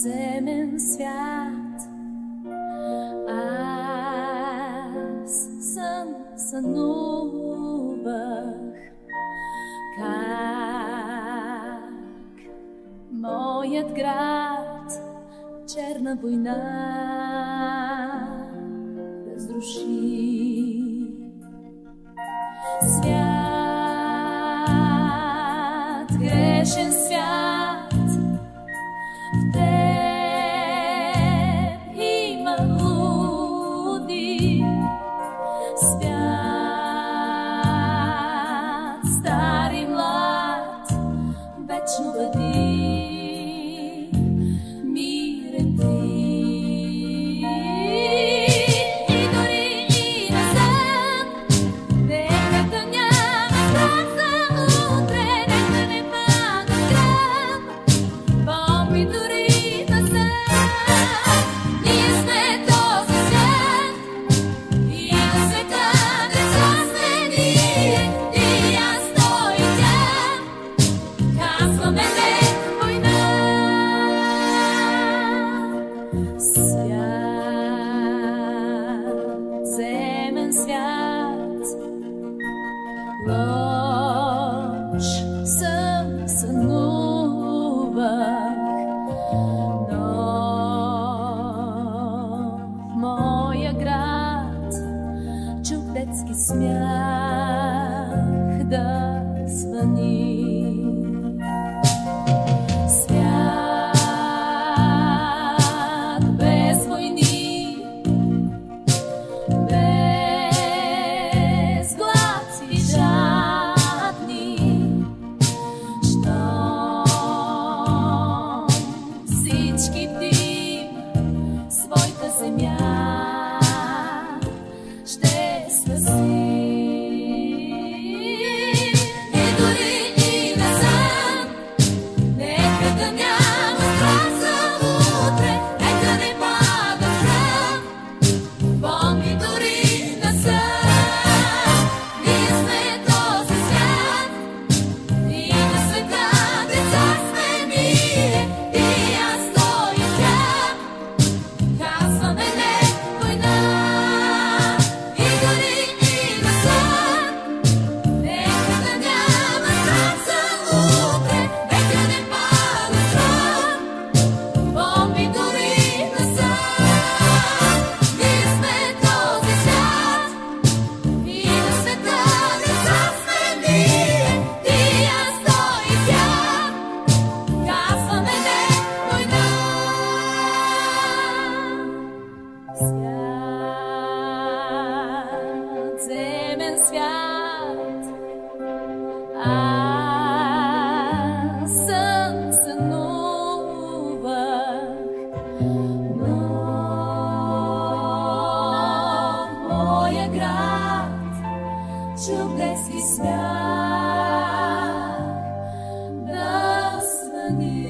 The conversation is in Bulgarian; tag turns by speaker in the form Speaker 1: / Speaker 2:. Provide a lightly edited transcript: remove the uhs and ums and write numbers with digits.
Speaker 1: Zemen свят, аз сънувах как моят град черна война разруши. Свят, грешен свят, в теб има луди. Свят, стар и млад, вечно бъди мирен ти. И дори и назад, нека да няма страх за утре, нека не пада град, бомби дори назад. Ние сме този свят и на света деца сме ние, и аз, той и тя, казваме не война. Свят, земен свят, лош сън сънувах, но в моя град чух детски смях да звъни. Свят без войни, без глад и жадни, щом всички бдим своята земя ще спаси. И дори и назад, нека да няма страх за утре, нека не пада град, бомби дори назад. Ние сме този свят и на света деца сме ние, и аз, той и тя, казваме не война. И дори и назад, нека да няма страх за утре, нека не пада град, бомби дори назад. Ние сме този свят и на света деца сме ние, и аз, той и тя, казваме не война. Свят, земен свят, аз сънувах, но в моя град чух детски смях да звъни.